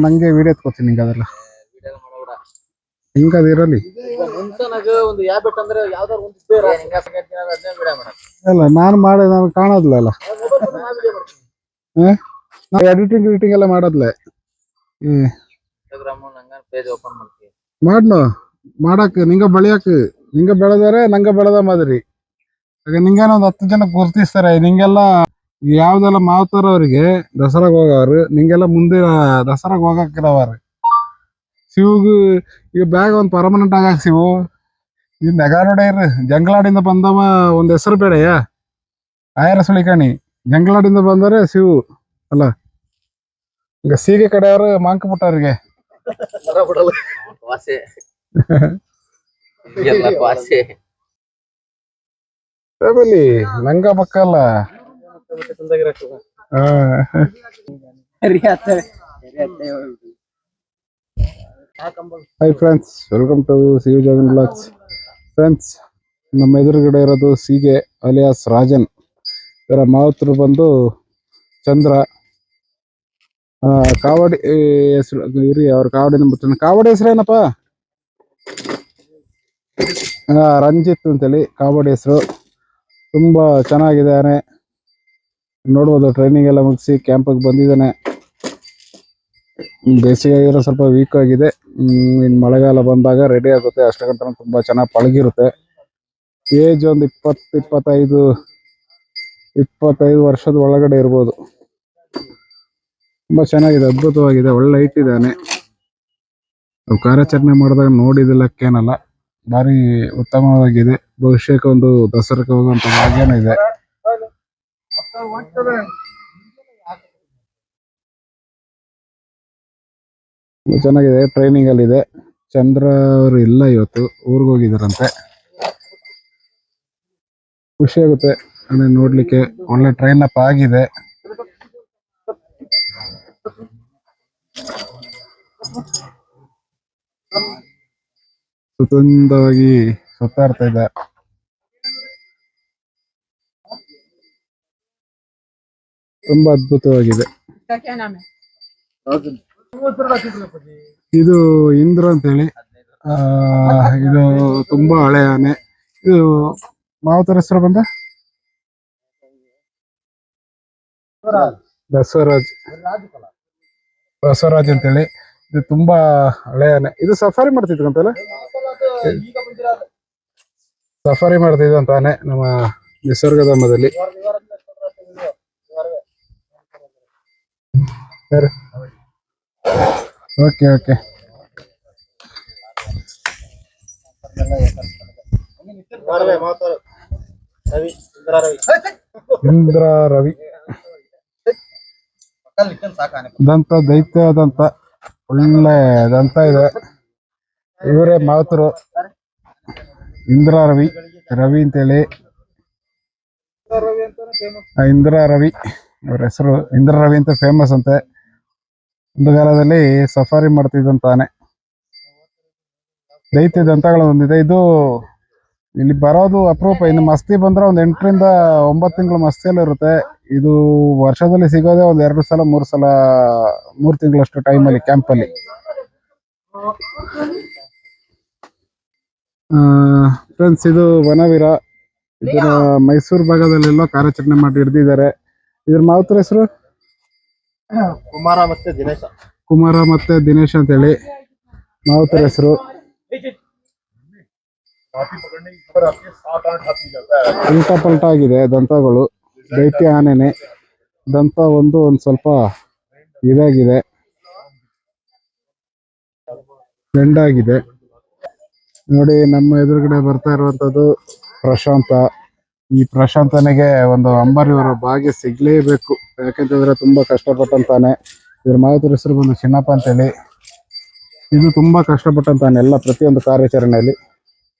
ನಂಗೆ ವಿಡಿಯೋ ಎತ್ಕೋತೀನಿ ನಿಂಗೆ ಅದೆಲ್ಲ ಹಿಂಗ ಇರಲಿ ಅಲ್ಲ ನಾನು ಮಾಡಿ ನಾನು ಕಾಣೋದಿಲ್ಲ ಅಲ್ಲ ಎಡಿಟಿಂಗ್ ಎಲ್ಲ ಮಾಡೋದ್ಲೆ ಮಾಡ್ನು ಮಾಡಕ್ ನಿಂಗ ಬೆಳೆಯಕ್ ನಿಂಗ ಬೆಳೆದರೆ ನಂಗ ಬೆಳೆದ ಮಾದರಿ ಈಗ ನಿಂಗೇನೋ ಒಂದು 10 ಜನ ಗುರ್ತಿಸ್ತಾರೆ ನಿಂಗೆಲ್ಲ ಯಾವ್ದೆಲ್ಲ ಮಾವ್ತಾರವ್ರಿಗೆ ದಸರಾಗ ಹೋಗವ್ರು ನಿಂಗೆಲ್ಲ ಮುಂದೆ ದಸರಾಗ ಹೋಗಕ್ಕಿರವ್ರು ಶಿವಗೂ ಈಗ ಬ್ಯಾಗ್ ಒಂದು ಪರ್ಮನೆಂಟ್ ಆಗಾಕ್ ಶಿವು ಈ ನೆಗ ನೋಡ್ಯಾರ ಜಂಗಳಾಡಿಂದ ಬಂದವ ಒಂದ್ ಹೆಸರು ಬೇಡೆಯ ಆಯರ ಸುಳಿಕಾಣಿ ಜಂಗಳಾಡಿಂದ ಬಂದರೆ ಶಿವು ಅಲ್ಲ ಈಗ ಸೀಗೆ ಕಡೆಯವರು ಮಾಂಕ ಪುಟ್ಟವ್ರಿಗೆ ಫ್ಯಾಮಿಲಿ ನಂಗ ಮಕ್ಕಲ್ಲ hi friends welcome to C Jagan blogs friends ನಮ್ಮ ಎದುರುಗಡೆ ಇರೋದು ಸೀಗೆ ಅಲಿಯಾಸ್ ರಾಜನ್ ಇವರ ಮಾವತರು ಬಂದು ಚಂದ್ರ ಕಾವಡಿ ಹೆಸರು ಇರಿ ಅವ್ರ ಕಾವಡಿ ಬಿಟ್ಟು ಕಾವಡಿ ಹೆಸರೇನಪ್ಪ ರಂಜಿತ್ ಅಂತೇಳಿ ಕಾವಡಿ ಹೆಸರು ತುಂಬಾ ಚೆನ್ನಾಗಿದ್ದಾನೆ ನೋಡ್ಬೋದು ಟ್ರೈನಿಂಗ್ ಎಲ್ಲ ಮುಗಿಸಿ ಕ್ಯಾಂಪಿಗೆ ಬಂದಿದ್ದಾನೆ ಬೇಸಿಗೆ ಆಗಿರೋ ಸ್ವಲ್ಪ ವೀಕ್ ಆಗಿದೆ ಇನ್ನು ಮಳೆಗಾಲ ಬಂದಾಗ ರೆಡಿ ಆಗುತ್ತೆ ಅಷ್ಟಕ್ಕಂತ ತುಂಬಾ ಚೆನ್ನಾಗಿ ಪಳಗಿರುತ್ತೆ ಏಜ್ ಒಂದು 25 ವರ್ಷದ ಒಳಗಡೆ ಇರ್ಬೋದು ತುಂಬಾ ಚೆನ್ನಾಗಿದೆ ಅದ್ಭುತವಾಗಿದೆ ಒಳ್ಳೆ ಹೈಟ್ ಇದ್ದಾನೆ ಕಾರ್ಯಾಚರಣೆ ಮಾಡಿದಾಗ ನೋಡಿದಲ್ಲಕ್ಕೇನಲ್ಲ ಭಾರಿ ಉತ್ತಮವಾಗಿದೆ ಭವಿಷ್ಯಕ್ಕೆ ಒಂದು ದಸರಾಕ್ಕೆ ಹೋಗುವಂತ ಭಾಗ್ಯನೂ ಇದೆ ಚೆನ್ನಾಗಿದೆ ಟ್ರೈನಿಂಗ್ ಅಲ್ಲಿ ಇದೆ ಚಂದ್ರ ಅವರು ಇಲ್ಲ ಇವತ್ತು ಊರಿಗೆ ಹೋಗಿದಾರಂತೆ ಖುಷಿ ಆಗುತ್ತೆ ನೋಡ್ಲಿಕ್ಕೆ ಒಳ್ಳೆ ಟ್ರೈನ್ ಅಪ್ ಆಗಿದೆ ಸುಂದರವಾಗಿ ಸುತ್ತಾಡ್ತಾ ಇದೆ ತುಂಬಾ ಅದ್ಭುತವಾಗಿದೆ ಇದು ಇಂದ್ರ ಅಂತ ಹೇಳಿ ಇದು ತುಂಬಾ ಹಳೆ ಆನೆ ಇದು ಮಾವತರ ಹೆಸರು ಬಂದ ಬಸವರಾಜ್ ಅಂತೇಳಿ ಇದು ತುಂಬಾ ಹಳೆ ಆನೆ ಇದು ಸಫಾರಿ ಮಾಡ್ತಿದ್ರಂತಲ್ಲ ಸಫಾರಿ ಮಾಡ್ತಿದ್ದಂತ ಆನೆ ನಮ್ಮ ನಿಸರ್ಗಧಾಮದಲ್ಲಿ ಓಕೆ ಓಕೆ ಇಂದ್ರ ರವಿ ದಂತ ದೈತ್ಯದಂತ ಒಳ್ಳೆ ದಂತ ಇದೆ ಇವರೇ ಮಾವತರು ಇಂದ್ರ ರವಿ ಅಂತೇಳಿ ಇಂದ್ರ ರವಿ ಅವ್ರ ಹೆಸರು ಇಂದ್ರ ರವಿ ಅಂತ ಫೇಮಸ್ ಅಂತೆ ಒಂದು ಕಾಲದಲ್ಲಿ ಸಫಾರಿ ಮಾಡ್ತಿದ್ದಂತಾನೆ ದೈತ್ಯ ದಂತಗಳು ಹೊಂದಿದೆ ಇದು ಇಲ್ಲಿ ಬರೋದು ಅಪರೂಪ ಇನ್ನು ಮಸ್ತಿ ಬಂದ್ರೆ ಒಂದ್ 8 ರಿಂದ 9 ತಿಂಗಳು ಮಸ್ತಿಯಲ್ಲಿ ಇರುತ್ತೆ ಇದು ವರ್ಷದಲ್ಲಿ ಸಿಗೋದೇ ಒಂದ್ 2 ಸಲ 3 ತಿಂಗಳಷ್ಟು ಟೈಮಲ್ಲಿ ಕ್ಯಾಂಪಲ್ಲಿ ಫ್ರೆಂಡ್ಸ್ ಇದು ವನವೀರ ಇದರ ಮೈಸೂರು ಭಾಗದಲ್ಲೆಲ್ಲೋ ಕಾರ್ಯಾಚರಣೆ ಮಾಡಿ ಹಿಡ್ದಿದ್ದಾರೆ ಇದ್ರ ಮಾವತರ ಹೆಸರು ಕುಮಾರ ಮತ್ತೆ ದಿನೇಶ್ ಅಂತ ಹೇಳಿ ಮಾವತರ ಹೆಸರು ಉಲ್ಟಾ ಪಲ್ಟಾ ಆಗಿದೆ ದಂತಗಳು ದೈತ್ಯ ಆನೆನೆ ದಂತ ಒಂದ್ ಸ್ವಲ್ಪ ಇದಾಗಿದೆ ಬೆಂಡಾಗಿದೆ ನೋಡಿ ನಮ್ಮ ಎದುರುಗಡೆ ಬರ್ತಾ ಇರುವಂತದ್ದು ಪ್ರಶಾಂತ ಈ ಪ್ರಶಾಂತನಿಗೆ ಒಂದು ಅಂಬಾರಿಯವರು ಭಾಗ್ಯ ಸಿಗ್ಲೇಬೇಕು ಯಾಕಂತಂದ್ರೆ ತುಂಬಾ ಕಷ್ಟಪಟ್ಟಂತಾನೆ ಇದ್ರ ಮಾವತರ ಹೆಸರು ಬಂದು ಚಿನ್ನಪ್ಪ ಅಂತೇಳಿ ಇದು ತುಂಬಾ ಕಷ್ಟಪಟ್ಟಂತಾನೆ ಎಲ್ಲ ಪ್ರತಿಯೊಂದು ಕಾರ್ಯಾಚರಣೆಯಲ್ಲಿ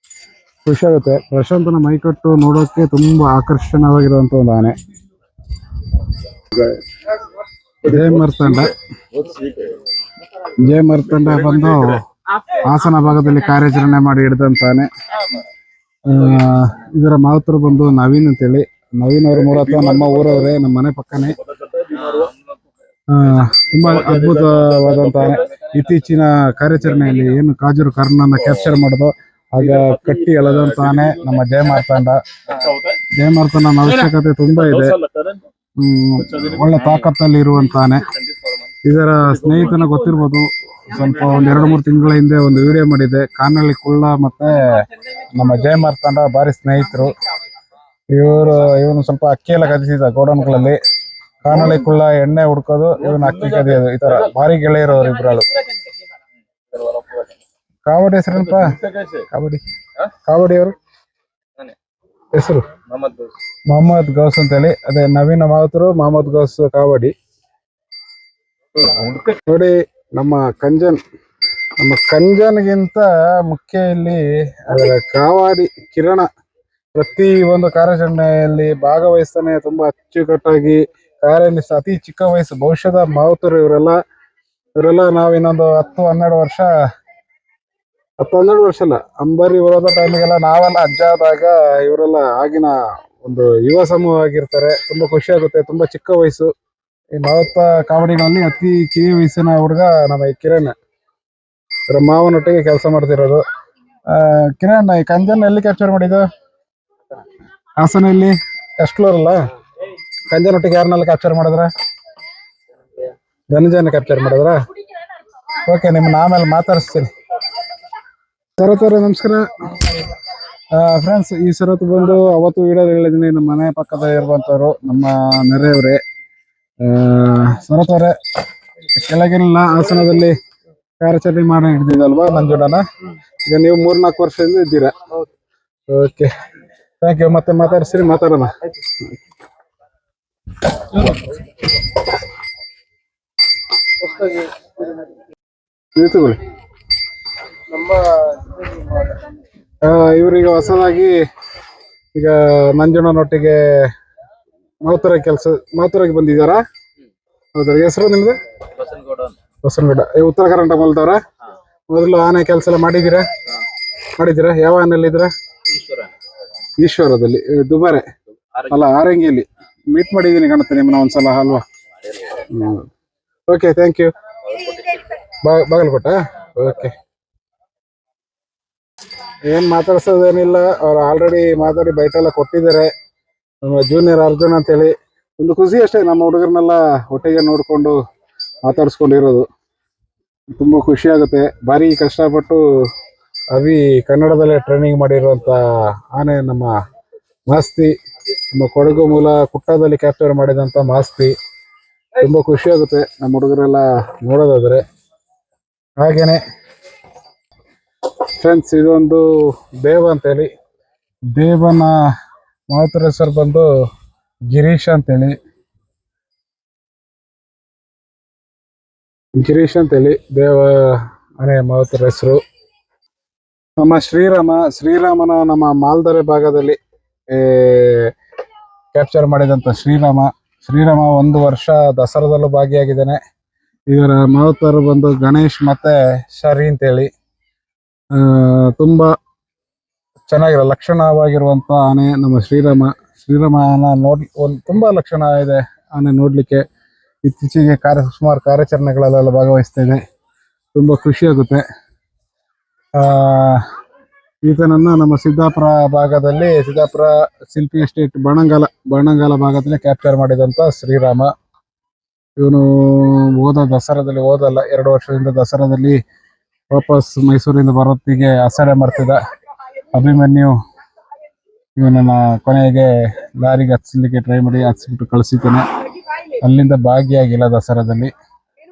ಖುಷಿ ಆಗುತ್ತೆ ಪ್ರಶಾಂತನ ಮೈಕಟ್ಟು ನೋಡೋಕೆ ತುಂಬಾ ಆಕರ್ಷಣವಾಗಿರುವಂತ ಒಂದು ಆನೆ ಜಯ ಮರ್ತಂಡ ಬಂದು ಹಾಸನ ಭಾಗದಲ್ಲಿ ಕಾರ್ಯಾಚರಣೆ ಮಾಡಿ ಹಿಡಿದಂತಾನೆ ಇದರ ಮಾವತರು ಬಂದು ನವೀನ್ ಅಂತೇಳಿ ನವೀನ್ ಅವ್ರ ಮೂಲತಃ ನಮ್ಮ ಊರವರೇ ನಮ್ಮ ಮನೆ ಪಕ್ಕನೆ ತುಂಬಾ ಅದ್ಭುತವಾದಂತ ಆನೆ. ಇತ್ತೀಚಿನ ಕಾರ್ಯಾಚರಣೆಯಲ್ಲಿ ಏನು ಕಾಜೂರು ಕರ್ಣನ ಕ್ಯಾಪ್ಚರ್ ಮಾಡೋದು ಆಗ ಕಟ್ಟಿ ಎಳೆದಂತ ಆನೆ ನಮ್ಮ ಜಯಮಾರ್ತಾಂಡ. ಜಯಮಾರ್ತಾಂಡನ ಅವಶ್ಯಕತೆ ತುಂಬಾ ಇದೆ. ಒಳ್ಳೆ ತಾಕತ್ತಲ್ಲಿ ಇರುವಂತ ಆನೆ. ಇದರ ಸ್ನೇಹಿತನ ಗೊತ್ತಿರ್ಬೋದು, ಸ್ವಲ್ಪ ಒಂದ್ 2-3 ತಿಂಗಳ ಹಿಂದೆ ಒಂದು ವಿಡಿಯೋ ಮಾಡಿದೆ. ಕಾನಳ್ಳಿ ಕುಳ್ಳ ಮತ್ತೆ ನಮ್ಮ ಜಯಮಾರ್ತಾಂಡ ಭಾರಿ ಸ್ನೇಹಿತರು. ಇವನು ಸ್ವಲ್ಪ ಅಕ್ಕಿ ಎಲ್ಲ ಕದಿಸಿದ ಗೋಡನ್ಗಳಲ್ಲಿ. ಕಾನಳ್ಳಿ ಕುಳ್ಳ ಎಣ್ಣೆ ಹುಡ್ಕೋದು, ಇವನು ಅಕ್ಕಿ ಕದಿಯೋದು, ಈ ತರ ಭಾರಿ ಗೆಳೆಯರು ಅವ್ರ ಇಬ್ರಾಳು. ಕಾವಡಿ ಹೆಸರೇನಪ್ಪ? ಕಾವಡಿ ಅವರು ಹೆಸರು ಮೊಹಮ್ಮದ್ ಗೌಸ್ ಅಂತೇಳಿ. ಅದೇ ನವೀನ ಮಾವುತರು ಮೊಹಮ್ಮದ್ ಗೌಸ್ ಕಾವಡಿ. ನೋಡಿ ನಮ್ಮ ಕಂಜನ್ಗಿಂತ ಮುಖ್ಯ ಇಲ್ಲಿ ಅದರ ಕಾವಾಡಿ ಕಿರಣ. ಪ್ರತಿ ಒಂದು ಕಾರ್ಯಾಚರಣೆಯಲ್ಲಿ ಭಾಗವಹಿಸ್ತಾನೆ, ತುಂಬಾ ಅಚ್ಚುಕಟ್ಟಾಗಿ ಕಾರ್ಯನಿಷ್ಠ. ಅತಿ ಚಿಕ್ಕ ವಯಸ್ಸು, ಭವಿಷ್ಯದ ಮಾವುತರು ಇವರೆಲ್ಲ ನಾವು ಇನ್ನೊಂದು 10-12 ವರ್ಷ 10-12 ವರ್ಷ ಅಲ್ಲ, ಅಂಬಾರಿ ಬರೋದ ಟೈಮಿಗೆಲ್ಲ ನಾವೆಲ್ಲ ಅಜ್ಜ ಆದಾಗ ಇವರೆಲ್ಲ ಆಗಿನ ಒಂದು ಯುವ ಸಮೂಹ ಆಗಿರ್ತಾರೆ. ತುಂಬಾ ಖುಷಿ ಆಗುತ್ತೆ. ತುಂಬಾ ಚಿಕ್ಕ ವಯಸ್ಸು. ಈ ಮಾವುತ ಕಾವಡಿಗಳಲ್ಲಿ ಅತಿ ಕಿರಿಯ ವಯಸ್ಸಿನ ಹುಡುಗ ನಮ್ಮ ಈ ಕಿರಣ್. ಇವರ ಮಾವನೊಟ್ಟಿಗೆ ಕೆಲಸ ಮಾಡ್ತಿರೋದು. ಕಿರಣ್, ಈ ಕಂಜನ್ ಎಲ್ಲಿ ಕ್ಯಾಪ್ಚರ್ ಮಾಡಿದ್ದು? ಹಾಸನಲ್ಲಿ. ಎಷ್ಟು ಫ್ಲೋರ್ ಅಲ್ಲ? ಕಂಜನೊಟ್ಟಿಗೆ ಯಾರನ್ನೆಲ್ಲ ಕ್ಯಾಪ್ಚರ್ ಮಾಡಿದ್ರ? ಧನಂಜಯನ ಕ್ಯಾಪ್ಚರ್ ಮಾಡಿದ್ರ? ಓಕೆ, ನಿಮ್ಮನ್ನ ಆಮೇಲೆ ಮಾತಾಡಿಸ್ತೀನಿ. ಸರತ್ ನಮಸ್ಕಾರ. ಫ್ರೆಂಡ್ಸ್, ಈ ಸರತ್ ಬಂದು ಅವತ್ತು ವಿಡಿಯೋದಲ್ಲಿ ಹೇಳಿದ್ದೀನಿ, ನಮ್ಮ ಮನೆ ಪಕ್ಕದ ಇರುವಂತವ್ರು, ನಮ್ಮ ನೆರೆಯವರೇ. ಸರತ್ ಅವರೇ, ಕೆಳಗಿನ ಹಾಸನದಲ್ಲಿ ಕಾರ್ಯಾಚರಣೆ ಮಾಡಿ ಹಿಡಿದಿದ್ದಲ್ವಾ ನಂಜುಂಡನ? ಈಗ ನೀವು 3-4 ವರ್ಷದಿಂದ ಇದ್ದೀರಾ. Okay, thank you. ಮತ್ತೆ ಮಾತಾಡ್ಸಿರಿ, ಮಾತಾಡೋಣ. ಇವರಿಗೆ ಹೊಸದಾಗಿ ಈಗ ನಂಜುಂಡನೊಟ್ಟಿಗೆ ಮಾವುತರಾಗಿ ಬಂದಿದ್ದಾರಾ? ಹೌದಾ? ಹೆಸರು ನಿಮ್ದು? ಬಸನಗೌಡ. ಉತ್ತರ ಕರ್ನಾಟಕ ಮೂಲದವ್ರ? ಮೊದಲು ಆನೆ ಕೆಲಸ ಎಲ್ಲ ಮಾಡಿದ್ದೀರಾ? ಯಾವ ಆನೆಯಲ್ಲಿ ಇದ್ರ? ಈಶ್ವರದಲ್ಲಿ. ದುಬಾರೆ ಅಲ್ಲ, ಆರಂಗಿಯಲ್ಲಿ ಮೀಟ್ ಮಾಡಿದ್ದೀನಿ ಕಾಣುತ್ತೆ ನಿಮ್ಮನ್ನ ಒಂದ್ಸಲ ಅಲ್ವಾ? Okay, thank you. Bagalkot. Okay, ಏನ್ ಮಾತಾಡ್ಸೋದೇನಿಲ್ಲ. ಅವ್ರು ಆಲ್ರೆಡಿ ಮಾತಾಡಿ ಬೈಟ್ ಎಲ್ಲ ಕೊಟ್ಟಿದ್ದಾರೆ. ನಮ್ಮ ಜೂನಿಯರ್ ಅರ್ಜುನ್ ಅಂತೇಳಿ. ಒಂದು ಖುಷಿ ಅಷ್ಟೇ, ನಮ್ಮ ಹುಡುಗರನ್ನೆಲ್ಲ ಒಟ್ಟಿಗೆ ನೋಡ್ಕೊಂಡು ಮಾತಾಡ್ಸ್ಕೊಂಡಿರೋದು. ತುಂಬಾ ಖುಷಿ ಆಗುತ್ತೆ. ಭಾರಿ ಕಷ್ಟಪಟ್ಟು ಕನ್ನಡದಲ್ಲೇ ಟ್ರೈನಿಂಗ್ ಮಾಡಿರುವಂತ ಆನೆ ನಮ್ಮ ಮಾಸ್ತಿ. ನಮ್ಮ ಕೊಡಗು ಮೂಲ ಕುಟ್ಟದಲ್ಲಿ ಕ್ಯಾಪ್ಚರ್ ಮಾಡಿದಂತ ಮಾಸ್ತಿ. ತುಂಬಾ ಖುಷಿ ಆಗುತ್ತೆ ನಮ್ಮ ಹುಡುಗರೆಲ್ಲ ನೋಡೋದಾದ್ರೆ. ಹಾಗೇನೆ ಫ್ರೆಂಡ್ಸ್, ಇದೊಂದು ದೇವ ಅಂತೇಳಿ. ದೇವನ ಮಾವುತರ ಹೆಸರು ಬಂದು ಗಿರೀಶ್ ಅಂತೇಳಿ. ದೇವ ಅನೇ ಮಾವುತರ ಹೆಸರು. ನಮ್ಮ ಶ್ರೀರಾಮನ ನಮ್ಮ ಮಾಲ್ದರೆ ಭಾಗದಲ್ಲಿ ಕ್ಯಾಪ್ಚರ್ ಮಾಡಿದಂತ ಶ್ರೀರಾಮ 1 ವರ್ಷ ದಸರಾದಲ್ಲೂ ಭಾಗಿಯಾಗಿದ್ದೇನೆ. ಇವರ ಮಾವುತರು ಬಂದು ಗಣೇಶ್ ಮತ್ತೆ ಶರಿ ಅಂತೇಳಿ. ತುಂಬಾ ಚೆನ್ನಾಗಿರೋ ಲಕ್ಷಣವಾಗಿರುವಂತ ಆನೆ ನಮ್ಮ ಶ್ರೀರಾಮನ ತುಂಬಾ ಲಕ್ಷಣ ಇದೆ ಆನೆ ನೋಡ್ಲಿಕ್ಕೆ. ಇತ್ತೀಚೆಗೆ ಸುಮಾರು ಕಾರ್ಯಾಚರಣೆಗಳಲ್ಲೆಲ್ಲ ಭಾಗವಹಿಸ್ತಾ ಇದೆ. ತುಂಬಾ ಖುಷಿ ಆಗುತ್ತೆ. ಈತನನ್ನ ನಮ್ಮ ಸಿದ್ದಾಪುರ ಶಿಲ್ಪಿ ಎಸ್ಟೇಟ್ ಬಣಂಗಾಲ ಭಾಗದಲ್ಲಿ ಕ್ಯಾಪ್ಚರ್ ಮಾಡಿದಂತ ಶ್ರೀರಾಮ. ಇವನು ದಸರಾದಲ್ಲಿ 2 ವರ್ಷದಿಂದ ದಸರಾದಲ್ಲಿ ವಾಪಸ್ ಮೈಸೂರಿಂದ ಬರೋತ್ತಿಗೆ ಅಸಡೆ ಮಾಡ್ತಿದ್ದ ಅಭಿಮನ್ಯು. ಇವನನ್ನ ಕೊನೆಗೆ ಲಾರಿಗೆ ಹತ್ಸಲಿಕ್ಕೆ ಟ್ರೈ ಮಾಡಿ ಹತ್ಸ್ಬಿಟ್ಟು ಕಳಿಸಿದ್ದಾನೆ. ಅಲ್ಲಿಂದ ಭಾಗಿಯಾಗಿಲ್ಲ ದಸರಾದಲ್ಲಿ.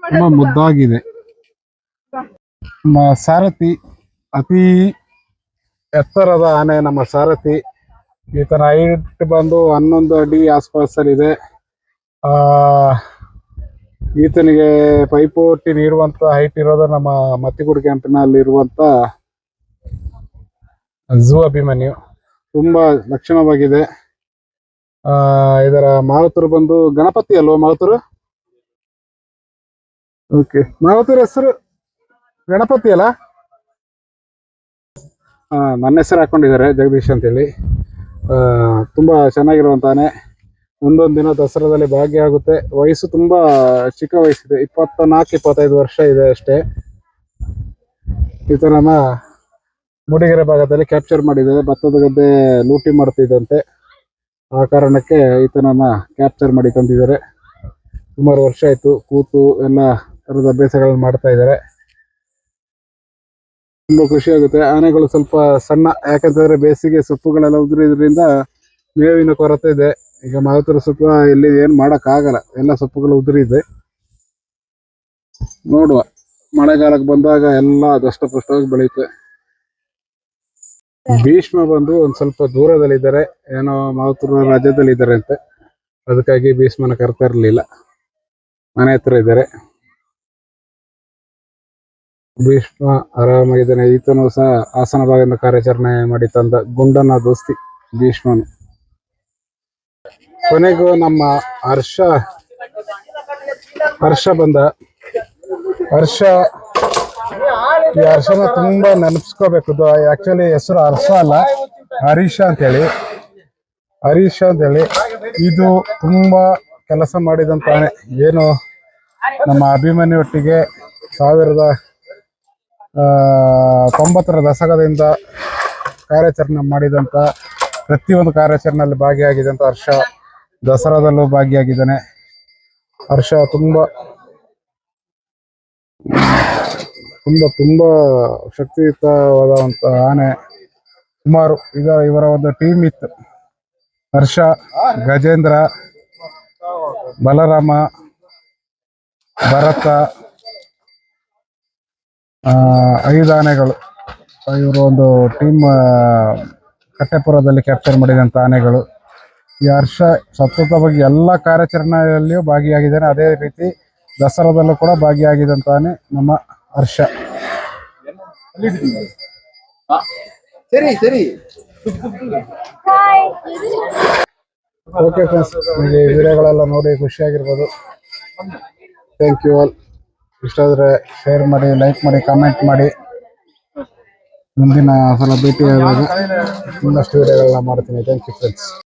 ತುಂಬಾ ಮುದ್ದಾಗಿದೆ. ನಮ್ಮ ಸಾರಥಿ ಅತಿ ಎತ್ತರದ ಆನೆ. ನಮ್ಮ ಸಾರಥಿ ಈತನ ಹೈಟ್ ಬಂದು 11 ಅಡಿ ಆಸ್ಪಾಸಲ್ಲಿದೆ. ಈತನಿಗೆ ಪೈಪೋಟಿ ನೀಡುವಂತ ಹೈಟ್ ಇರೋದು ನಮ್ಮ ಮತ್ತಿಗುಡಿ ಕ್ಯಾಂಪಿನಲ್ಲಿ ಇರುವಂತ ಝೂ ಅಭಿಮನ್ಯು. ತುಂಬಾ ಲಕ್ಷಣವಾಗಿದೆ. ಇದರ ಮಾವುತರು ಬಂದು ಗಣಪತಿ ಅಲ್ವಾ ಮಾವುತರು? ಓಕೆ, ಮಾವುತರ ಹೆಸರು ಗಣಪತಿ ಅಲ್ಲ? ನನ್ನ ಹೆಸರು ಹಾಕೊಂಡಿದ್ದಾರೆ, ಜಗದೀಶ್ ಅಂತೇಳಿ. ತುಂಬಾ ಚೆನ್ನಾಗಿರುವಂತಾನೆ. ಮುಂದೊಂದು ದಿನ ದಸರಾದಲ್ಲಿ ಭಾಗಿಯಾಗುತ್ತೆ. ವಯಸ್ಸು ತುಂಬಾ ಚಿಕ್ಕ ವಯಸ್ಸಿದೆ, 24-25 ವರ್ಷ ಇದೆ ಅಷ್ಟೇ. ಈತನನ್ನ ಮೂಡಿಗೆರೆ ಭಾಗದಲ್ಲಿ ಕ್ಯಾಪ್ಚರ್ ಮಾಡಿದ್ದಾರೆ. ಭತ್ತದ ಗದ್ದೆ ಲೂಟಿ ಮಾಡ್ತಿದ್ದಂತೆ, ಆ ಕಾರಣಕ್ಕೆ ಈತನನ್ನ ಕ್ಯಾಪ್ಚರ್ ಮಾಡಿ ತಂದಿದ್ದಾರೆ. ಸುಮಾರು ವರ್ಷ ಆಯ್ತು ಕೂತು ಎಲ್ಲ ತರದ ಅಭ್ಯಾಸಗಳನ್ನ ಮಾಡ್ತಾ ಇದ್ದಾರೆ. ತುಂಬಾ ಖುಷಿ ಆಗುತ್ತೆ. ಆನೆಗಳು ಸ್ವಲ್ಪ ಸಣ್ಣ, ಯಾಕಂತಂದ್ರೆ ಬೇಸಿಗೆ ಸೊಪ್ಪುಗಳೆಲ್ಲ ಉದುರಿದ್ರಿಂದ ಮೇವಿನ ಕೊರತೆ ಇದೆ. ಈಗ ಮಾವುತರ ಸೊಪ್ಪು ಇಲ್ಲಿ ಏನ್ ಮಾಡಕ್ ಆಗಲ್ಲ, ಎಲ್ಲ ಸೊಪ್ಪುಗಳು ಉದುರಿದೆ. ನೋಡುವ, ಮಳೆಗಾಲಕ್ಕೆ ಬಂದಾಗ ಎಲ್ಲ ದಷ್ಟಪುಷ್ಟವಾಗಿ ಬೆಳೆಯುತ್ತೆ. ಭೀಷ್ಮ ಬಂದು ಒಂದ್ ಸ್ವಲ್ಪ ದೂರದಲ್ಲಿದ್ದಾರೆ, ಏನೋ ಮಾವುತರ ರಾಜ್ಯದಲ್ಲಿ ಇದ್ದಾರೆ ಅಂತೆ, ಅದಕ್ಕಾಗಿ ಭೀಷ್ಮನ ಕರ್ತಾ ಇರ್ಲಿಲ್ಲ. ಮನೆ ಹತ್ರ ಇದ್ದಾರೆ. ಭೀಷ್ಮ ಆರಾಮಾಗಿದ್ದಾನೆ. ಈತನು ಸಹ ಹಾಸನ ಭಾಗದಿಂದ ಕಾರ್ಯಾಚರಣೆ ಮಾಡಿ ತಂದ ಗುಂಡನ ದೋಸ್ತಿ ಭೀಷ್ಮನು. ಕೊನೆಗೂ ನಮ್ಮ ಹರ್ಷ ಬಂದ. ಈ ಹರ್ಷನ ತುಂಬಾ ನೆನಪಿಸ್ಕೋಬೇಕು. ಆಕ್ಚುಲಿ ಹೆಸರು ಹರ್ಷ ಅಲ್ಲ, ಹರೀಶ ಅಂತೇಳಿ. ಇದು ತುಂಬಾ ಕೆಲಸ ಮಾಡಿದಂತಾನೆ. ಏನು ನಮ್ಮ ಅಭಿಮನ್ಯುವೊಟ್ಟಿಗೆ 1990ರ ದಶಕದಿಂದ ಕಾರ್ಯಾಚರಣೆ ಮಾಡಿದಂತ, ಪ್ರತಿಯೊಂದು ಕಾರ್ಯಾಚರಣೆಯಲ್ಲಿ ಭಾಗಿಯಾಗಿದ್ದಂತ ಹರ್ಷ ದಸರಾದಲ್ಲೂ ಭಾಗಿಯಾಗಿದ್ದಾನೆ. ಹರ್ಷ ತುಂಬಾ ಶಕ್ತಿಯುತವಾದಂತ ಆನೆ. ಸುಮಾರು ಇವರ ಒಂದು ಟೀಮ್ ಇತ್ತು. ಹರ್ಷ, ಗಜೇಂದ್ರ, ಬಲರಾಮ, ಭರತ, 5 ಆನೆಗಳು. ಇವರು ಒಂದು ಟೀಮ್ ಕಟ್ಟೆಪುರದಲ್ಲಿ ಕ್ಯಾಪ್ಚರ್ ಮಾಡಿದಂತ ಆನೆಗಳು. ಈ ಹರ್ಷ ಸತತವಾಗಿ ಎಲ್ಲ ಕಾರ್ಯಾಚರಣೆಯಲ್ಲಿಯೂ ಭಾಗಿಯಾಗಿದ್ದಾನೆ. ಅದೇ ರೀತಿ ದಸರಾದಲ್ಲೂ ಕೂಡ ಭಾಗಿಯಾಗಿದ್ದಂತ ಆನೆ ನಮ್ಮ ಹರ್ಷ. ಓಕೆ ಫ್ರೆಂಡ್ಸ್, ನಿಮಗೆ ವಿಡಿಯೋಗಳೆಲ್ಲ ನೋಡಿ ಖುಷಿಯಾಗಿರ್ಬೋದು. Thank you all. ಇಷ್ಟ ಆದರೆ ಶೇರ್ ಮಾಡಿ, ಲೈಕ್ ಮಾಡಿ, ಕಾಮೆಂಟ್ ಮಾಡಿ. ಮುಂದಿನ ಸಲ ಭೇಟಿಯಾದಾಗ ಇನ್ನಷ್ಟು ವಿಡಿಯೋಗಳನ್ನ ಮಾಡ್ತೀನಿ. Thank you friends.